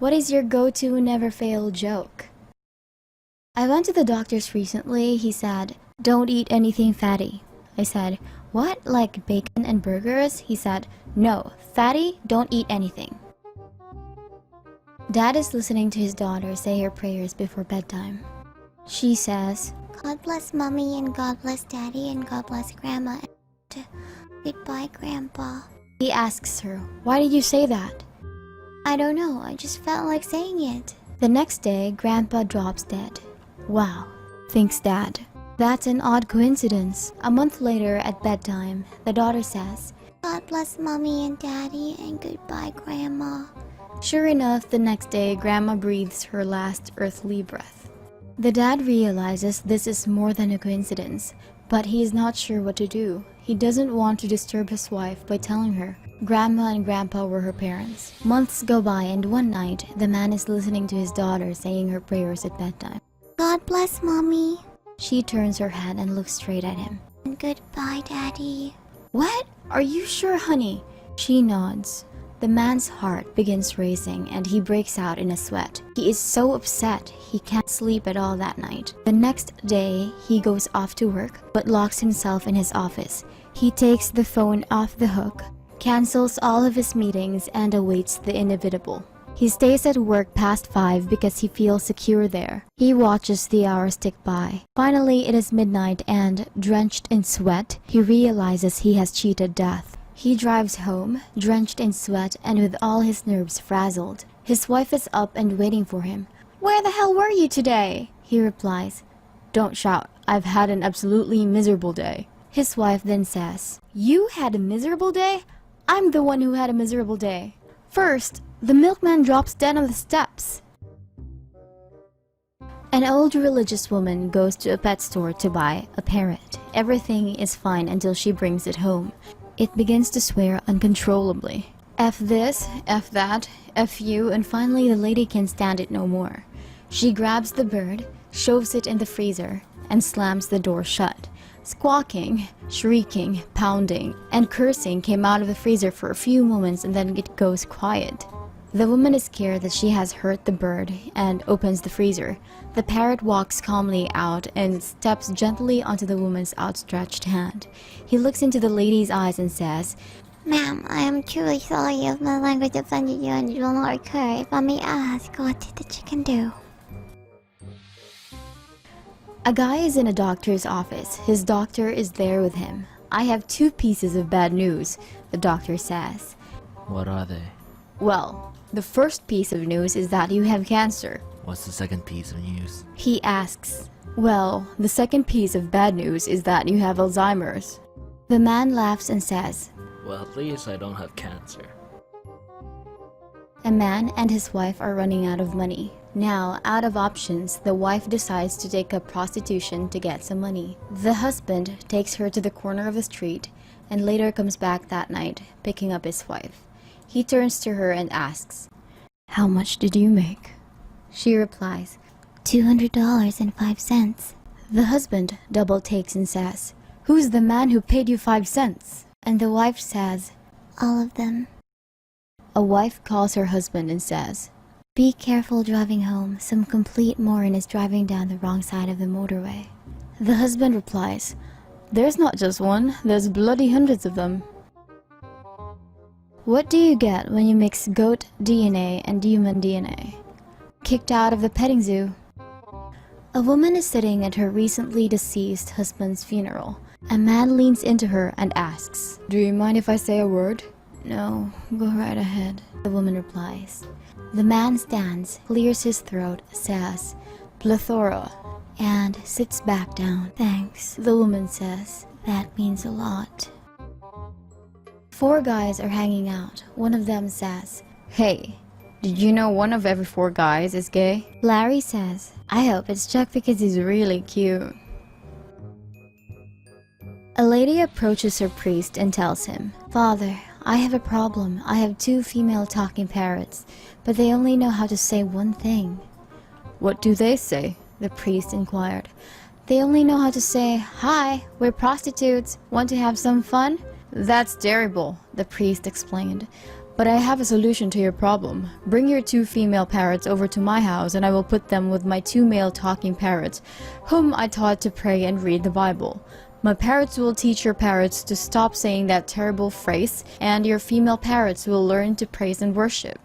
What is your go-to never-fail joke? I went to the doctor's recently. He said, "Don't eat anything fatty." I said, "What, like bacon and burgers?" He said, "No, fatty, don't eat anything." Dad is listening to his daughter say her prayers before bedtime. She says, "God bless Mommy and God bless Daddy and God bless Grandma and goodbye, Grandpa." He asks her, "Why did you say that?" "I don't know, I just felt like saying it." The next day, Grandpa drops dead. Wow, thinks Dad. That's an odd coincidence. A month later at bedtime, the daughter says, "God bless Mommy and Daddy and goodbye, Grandma." Sure enough, the next day, Grandma breathes her last earthly breath. The dad realizes this is more than a coincidence, but he is not sure what to do. He doesn't want to disturb his wife by telling her. Grandma and Grandpa were her parents. Months go by and one night, the man is listening to his daughter saying her prayers at bedtime. "God bless Mommy." She turns her head and looks straight at him. "And goodbye, Daddy." "What? Are you sure, honey?" She nods. The man's heart begins racing and he breaks out in a sweat. He is so upset he can't sleep at all that night. The next day, he goes off to work but locks himself in his office. He takes the phone off the hook, cancels all of his meetings, and awaits the inevitable. He stays at work past 5 because he feels secure there. He watches the hours tick by. Finally, it is midnight and, drenched in sweat, he realizes he has cheated death. He drives home, drenched in sweat and with all his nerves frazzled. His wife is up and waiting for him. "Where the hell were you today?" He replies, "Don't shout. I've had an absolutely miserable day." His wife then says, "You had a miserable day? I'm the one who had a miserable day. First, the milkman drops dead on the steps." An old religious woman goes to a pet store to buy a parrot. Everything is fine until she brings it home. It begins to swear uncontrollably. F this, F that, F you, and finally the lady can stand it no more. She grabs the bird, shoves it in the freezer, and slams the door shut. Squawking, shrieking, pounding, and cursing came out of the freezer for a few moments and then it goes quiet. The woman is scared that she has hurt the bird and opens the freezer. The parrot walks calmly out and steps gently onto the woman's outstretched hand. He looks into the lady's eyes and says, "Ma'am, I am truly sorry if my language offended you and it will not occur. If I may ask, what did the chicken do?" A guy is in a doctor's office. His doctor is there with him. "I have 2 pieces of bad news," the doctor says. What are they? "Well, the first piece of news is that you have cancer." What's the second piece of news? He asks. "Well, the second piece of bad news is that you have Alzheimer's." The man laughs and says, Well, at least I don't have cancer. A man and his wife are running out of money. Now, out of options, the wife decides to take up prostitution to get some money. The husband takes her to the corner of the street and later comes back that night, picking up his wife. He turns to her and asks, "How much did you make?" She replies, $200.05. The husband double takes and says, "Who's the man who paid you 5 cents?" And the wife says, All of them. A wife calls her husband and says, "Be careful driving home. Some complete moron is driving down the wrong side of the motorway." The husband replies, "There's not just one, there's bloody hundreds of them." What do you get when you mix goat DNA and human DNA? Kicked out of the petting zoo. A woman is sitting at her recently deceased husband's funeral. A man leans into her and asks, "Do you mind if I say a word?" "No, go right ahead," the woman replies. The man stands, clears his throat, says, "Plethora," and sits back down. "Thanks," the woman says. "That means a lot." 4 guys are hanging out. One of them says, "Hey, did you know 1 of every 4 guys is gay?" Larry says, "I hope it's Chuck because he's really cute." A lady approaches her priest and tells him, "Father, I have a problem. I have 2 female talking parrots, but they only know how to say one thing." "What do they say?" the priest inquired. "They only know how to say, 'Hi, we're prostitutes. Want to have some fun?'" "That's terrible," the priest explained. But I have a solution to your problem. Bring your 2 female parrots over to my house and I will put them with my 2 male talking parrots, whom I taught to pray and read the Bible. My parrots will teach your parrots to stop saying that terrible phrase, and your female parrots will learn to praise and worship.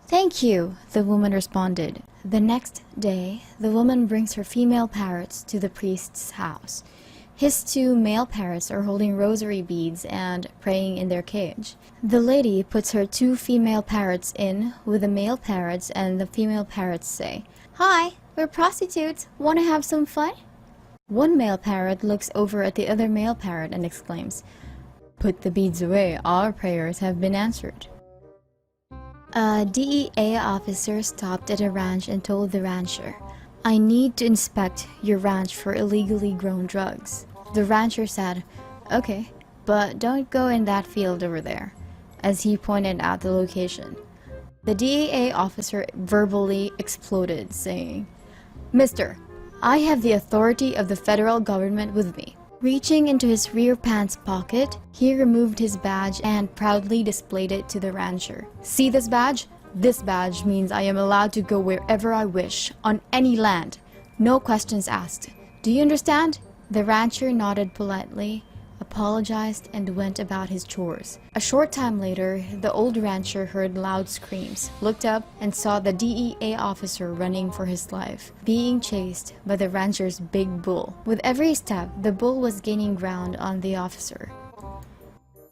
Thank you, the woman responded. The next day, the woman brings her female parrots to the priest's house. His 2 male parrots are holding rosary beads and praying in their cage. The lady puts her 2 female parrots in with the male parrots, and the female parrots say, "Hi, we're prostitutes. Want to have some fun?" One male parrot looks over at the other male parrot and exclaims, "Put the beads away. Our prayers have been answered." A DEA officer stopped at a ranch and told the rancher, "I need to inspect your ranch for illegally grown drugs." The rancher said, "Okay, but don't go in that field over there," as he pointed out the location. The DEA officer verbally exploded, saying, "Mister, I have the authority of the federal government with me." Reaching into his rear pants pocket, he removed his badge and proudly displayed it to the rancher. "See this badge? This badge means I am allowed to go wherever I wish, on any land. No questions asked. Do you understand?" The rancher nodded politely, apologized, and went about his chores. A short time later, the old rancher heard loud screams, looked up, and saw the DEA officer running for his life, being chased by the rancher's big bull. With every step, the bull was gaining ground on the officer,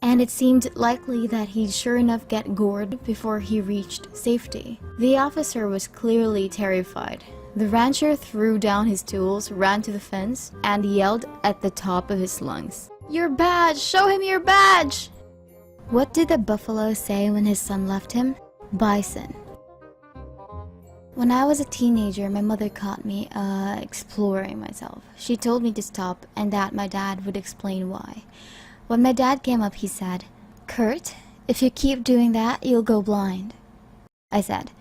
and it seemed likely that he'd sure enough get gored before he reached safety. The officer was clearly terrified. The rancher threw down his tools, ran to the fence, and yelled at the top of his lungs, "Your badge! Show him your badge!" What did the buffalo say when his son left him? Bison. When I was a teenager, my mother caught me, exploring myself. She told me to stop and that my dad would explain why. When my dad came up, he said, "Kurt, if you keep doing that, you'll go blind." I said,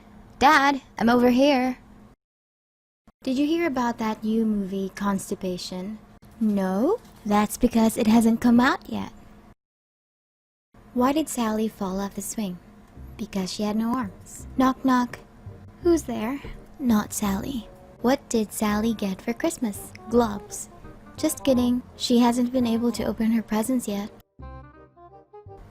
"Dad, I'm over here." Did you hear about that new movie, Constipation? No? That's because it hasn't come out yet. Why did Sally fall off the swing? Because she had no arms. Knock knock. Who's there? Not Sally. What did Sally get for Christmas? Gloves. Just kidding. She hasn't been able to open her presents yet.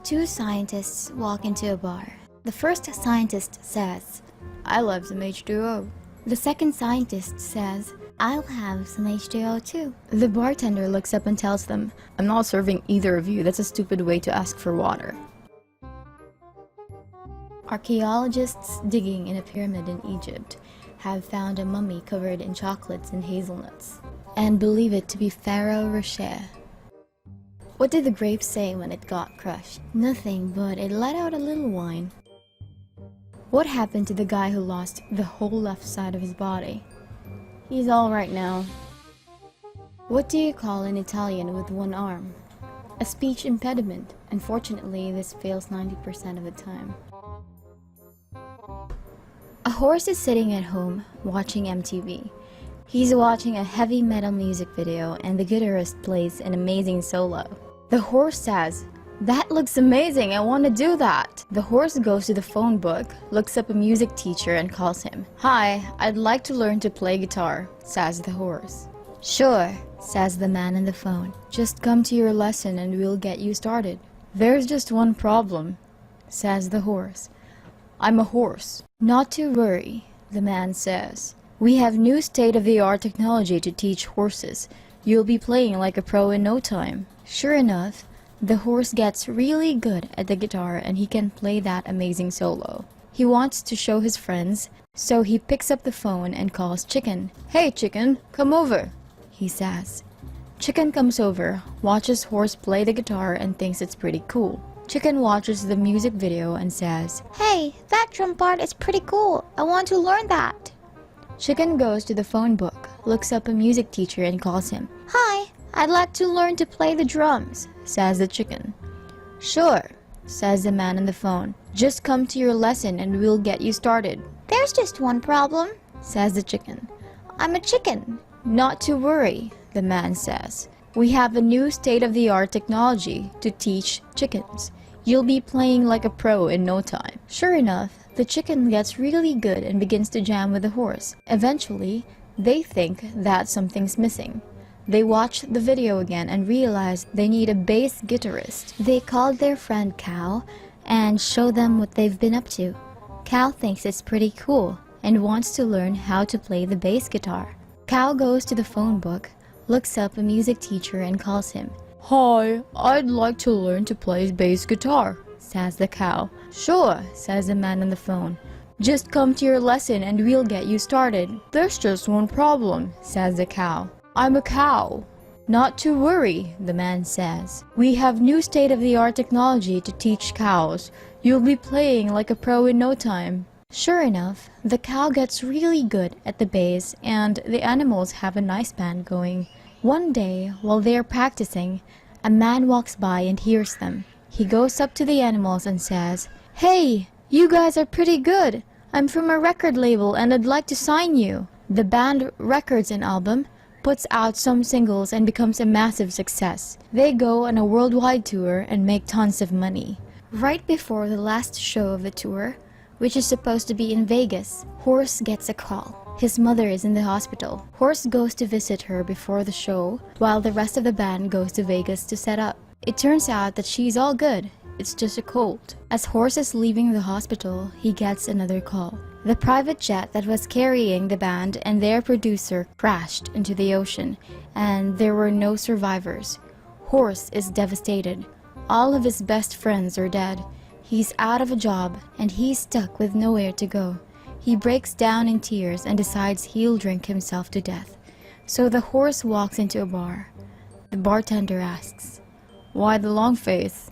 2 scientists walk into a bar. The first scientist says, "I love some H2O. The second scientist says, "I'll have some H2O too." The bartender looks up and tells them, "I'm not serving either of you. That's a stupid way to ask for water." Archaeologists digging in a pyramid in Egypt have found a mummy covered in chocolates and hazelnuts, and believe it to be Pharaoh Rocher. What did the grape say when it got crushed? Nothing, but it let out a little wine. What happened to the guy who lost the whole left side of his body? He's alright now. What do you call an Italian with one arm? A speech impediment. Unfortunately, this fails 90% of the time. A horse is sitting at home watching MTV. He's watching a heavy metal music video and the guitarist plays an amazing solo. The horse says, "That looks amazing, I want to do that." The horse goes to the phone book, looks up a music teacher and calls him. "Hi, I'd like to learn to play guitar," says the horse. "Sure," says the man on the phone. "Just come to your lesson and we'll get you started." "There's just one problem," says the horse. "I'm a horse." "Not to worry," the man says. "We have new state-of-the-art technology to teach horses. You'll be playing like a pro in no time." Sure enough, the horse gets really good at the guitar and he can play that amazing solo. He wants to show his friends, so he picks up the phone and calls Chicken. "Hey Chicken, come over," he says. Chicken comes over, watches horse play the guitar and thinks it's pretty cool. Chicken watches the music video and says, Hey, that drum part is pretty cool. I want to learn that. Chicken goes to the phone book, looks up a music teacher and calls him. Hi, I'd like to learn to play the drums, says the chicken. Sure, says the man on the phone. Just come to your lesson and we'll get you started. There's just one problem, says the chicken. I'm a chicken. Not to worry, the man says. We have a new state-of-the-art technology to teach chickens. You'll be playing like a pro in no time. Sure enough, the chicken gets really good and begins to jam with the horse. Eventually, they think that something's missing. They watch the video again and realize they need a bass guitarist. They called their friend Cow and show them what they've been up to. Cow thinks it's pretty cool and wants to learn how to play the bass guitar. Cow goes to the phone book, looks up a music teacher and calls him. "Hi, I'd like to learn to play bass guitar," says the cow. "Sure," says the man on the phone. "Just come to your lesson and we'll get you started." "There's just one problem," says the cow. "I'm a cow." "Not to worry," the man says. "We have new state-of-the-art technology to teach cows. You'll be playing like a pro in no time." Sure enough, the cow gets really good at the bass and the animals have a nice band going. One day, while they are practicing, a man walks by and hears them. He goes up to the animals and says, "Hey, you guys are pretty good. I'm from a record label and I'd like to sign you." The band records an album, puts out some singles and becomes a massive success. They go on a worldwide tour and make tons of money. Right before the last show of the tour, which is supposed to be in Vegas, Horse gets a call. His mother is in the hospital. Horse goes to visit her before the show, while the rest of the band goes to Vegas to set up. It turns out that she's all good. It's just a cold. As Horse is leaving the hospital, he gets another call. The private jet that was carrying the band and their producer crashed into the ocean, and there were no survivors. Horse is devastated. All of his best friends are dead. He's out of a job, and he's stuck with nowhere to go. He breaks down in tears and decides he'll drink himself to death. So the horse walks into a bar. The bartender asks, "Why the long face?"